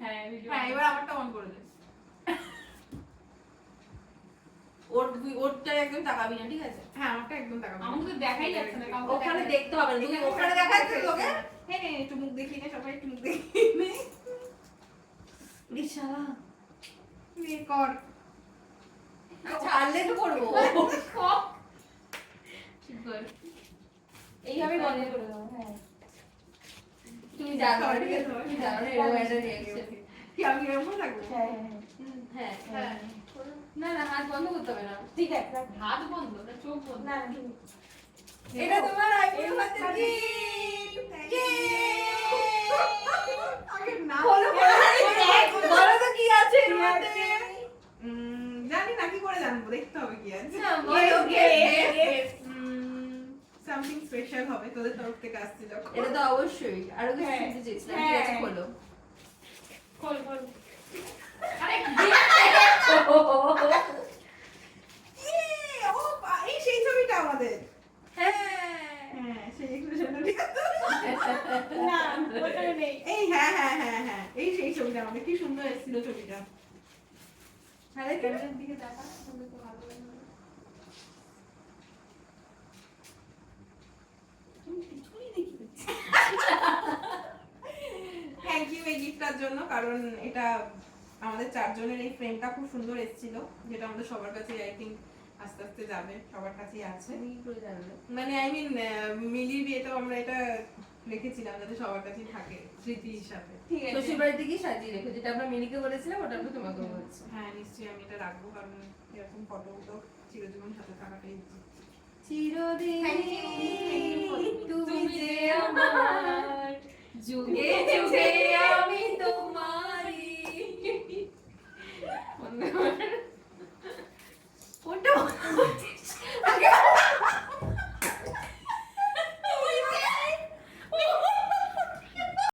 হ্যাঁ হ্যাঁ এবার আমারটা অন করে দে। ওরটা একদম তাকাবি না, ঠিক আছে? হ্যাঁ আমারটা একদম তাকাবি না। আমাকে তো দেখাই যাচ্ছে না, কাউকে ওখানে দেখা দেখতে হবে না, তুমি ওখানে দেখাচ্ছ তোকে। হ্যাঁ নে একটু মুখ দেখিয়ে নে, সবাই একটু মুখ দেখিয়ে নে। বিশালা নে কর। ছাড়লে তো করবো। ঠিক করে এইভাবে বন্ধ করে দেবো। হ্যাঁ তুমি জানো, ঠিক আছে? তুমি জানো না এরকম একটা রিঅ্যাকশন। কি আমি এরকম থাকবো? হ্যাঁ হ্যাঁ হ্যাঁ। না না হাত বন্ধ করতে হবে না, ঠিক আছে? হাত বন্ধ না চোখ বন্ধ। না না এটা তোমার আইফোন হাতে গিফট। আগে না বলো বলো তো কি আছে এর মধ্যে? জানি না, কি করে জানবো, দেখতে হবে কি আছে। না বলো গিফট। সামথিং স্পেশাল হবে তোদের তরফ থেকে আসছে যখন। এটা তো অবশ্যই আরো কিছু শুনতে চেয়েছিলাম, ঠিক আছে খোলো। খোল খোল। আরে এই সেই ছবিটা আমাদের। হ্যাঁ হ্যাঁ সেই এক্সপ্রেশনটা ঠিক আছে। না ওখানে নেই। এই হ্যাঁ হ্যাঁ হ্যাঁ হ্যাঁ এই সেই ছবিটা আমাদের, কি সুন্দর এসেছিল ছবিটা। আরে ক্যামেরার দিকে তাকা, তাহলে তো ভালো লাগবে। থ্যাংক ইউ এই গিফটটার জন্য, কারণ এটা আমাদের চারজনের এই ফ্রেমটা খুব সুন্দর এসেছিল, যেটা আমাদের সবার কাছে আই থিঙ্ক আস্তে আস্তে যাবে, সবার কাছেই আছে। তুমি কি করে জানলে? মানে আই মিন মিলির বিয়েতেও আমরা এটা রেখেছিলাম যাতে সবার কাছেই থাকে স্মৃতি হিসাবে। ঠিক আছে শ্বশুর বাড়িতে গিয়ে সাজিয়ে রেখো, যেটা আমরা মিনিকে বলেছিলাম ওটা আমি তোমাকে বলছি। হ্যাঁ নিশ্চয়ই আমি এটা রাখবো, কারণ এরকম ফটো তো চিরজীবন সাথে থাকাটাই উচিত। চিরদিন Thank you. তুমি যে আমার যুগে যুগে আমি তো